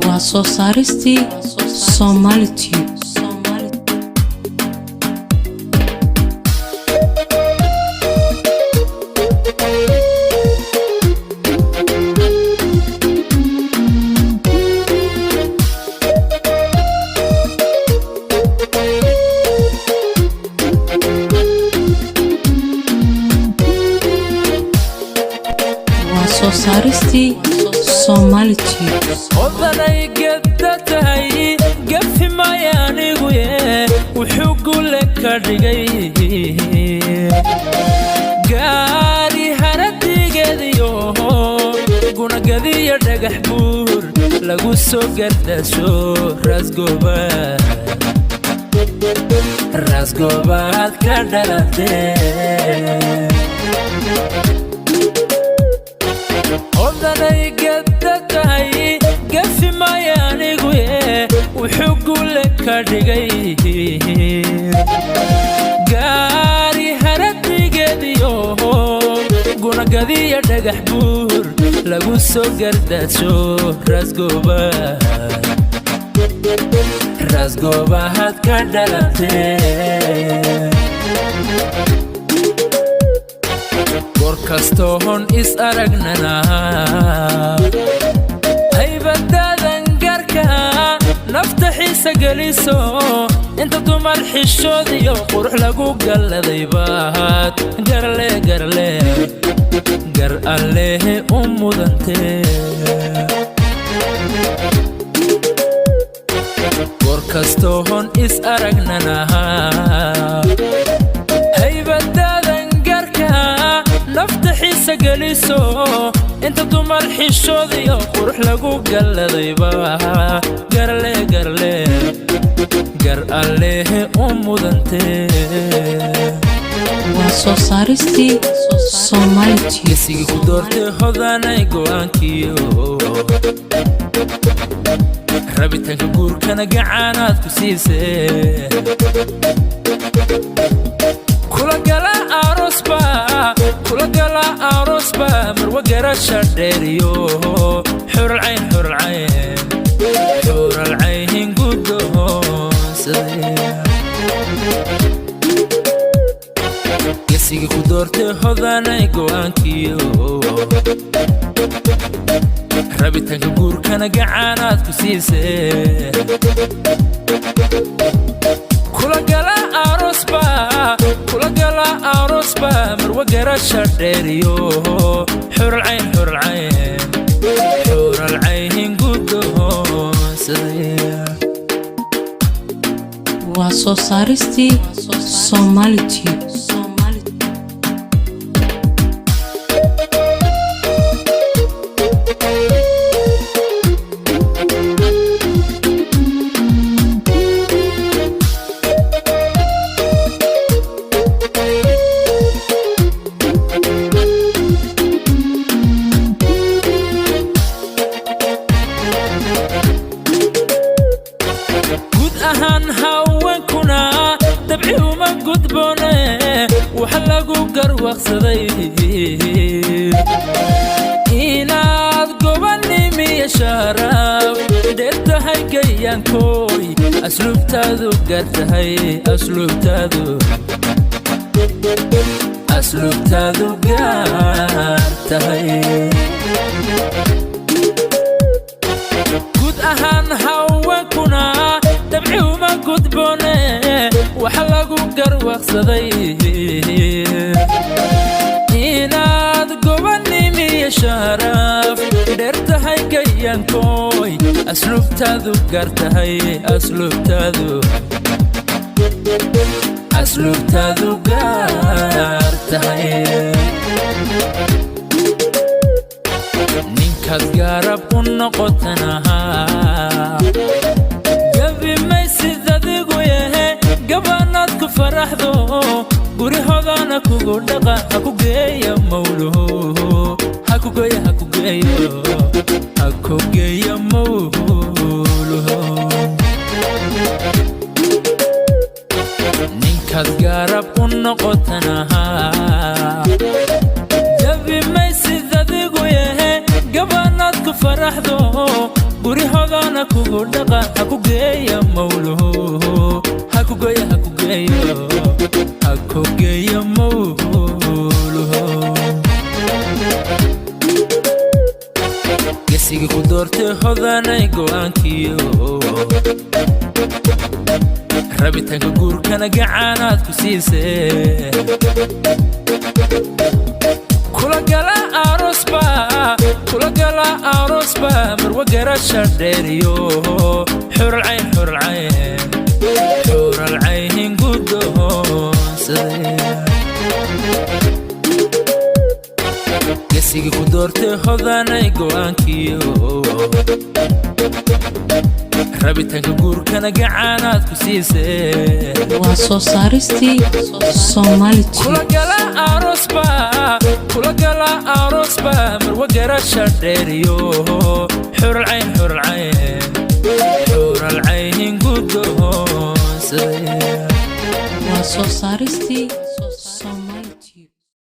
waa soo saaristii Somali Tube. soo saaristii Somali Tube. odanay gadatahay gafi mayaanigu wuxuu gule ka dhigay gaari haradigeediyo gunagadiyo dhagax buur lagu soo gardasho rasgobaad ka dhalatee odanay gadatahay gafi mayaanigu wuxuu gule ka dhigay gaari haradigeediyo gunagadiyo dhagax buur lagu soo gardasho rasgobaad ka dhalatee gorkastoon is aragnana haybadaadan garka nafta xiisa geliso inta dumar xishoodiyo qurux lagu galladay baad gar allehe u mudantee gorkastoon is aragnana haybadaadan garka nafta xiisa geliso inta dumar xishoodiyo qurux lagu galladay baa gar allehe u mudantee waa soo saaristii Somali Tube. gesigii ku doortay hodanay go'aankiyo rabitaanka guurkana gacaanaad ku siisee kula gala arosba marwa garasha dheeriyo xuralcayn gudoonsaday gesigii ku doortay hodanay go'aankiyo rabitaanka guurkana gacaanaad ku siisee kula gala arosba marwa garasha dheeriyo xuralcayn gudoonsaday waa soo saaristii Somali Tube. haweenkuna dabci uma gudboone waxa lagu garwaqsaday inaad gobanimiyo sharaf dheertahay gayaankooy asluubtaadu gaartahay guud ahaan haweenkuna dabci uma gudboone waxa lagu garwaqsaday inaad gobanimiyo sharaf dheertahay gayaankooy asluubtaadu gaartahay ninkaad gaarab u noqotanaha gabi maysid adigu gabaanaad ku faraxdo gurihoodana kugu dhaqa haku geeya mawluhu ninkaad gaarab u noqotanaha gabi maysid adigu gabaanaad ku faraxdo guri hodana kugu dhaqa haku geeya mawluhu haku geeya mawluhu gesiga ku doortay hodanay go'aankiyo rabitaanka guurkana gacaanaad ku siisay kula gala arosba marwa garasha dheeriyo xuralcayn gudoonsaday gesiga ku doortay hodanay go'aankiyo rabitaanka guurkana gacaanaad ku siisay waa soo saaristii Somali kula gala arosba marwa garasha dheeriyo xuralcayn gudoonsaday waa soo saaristii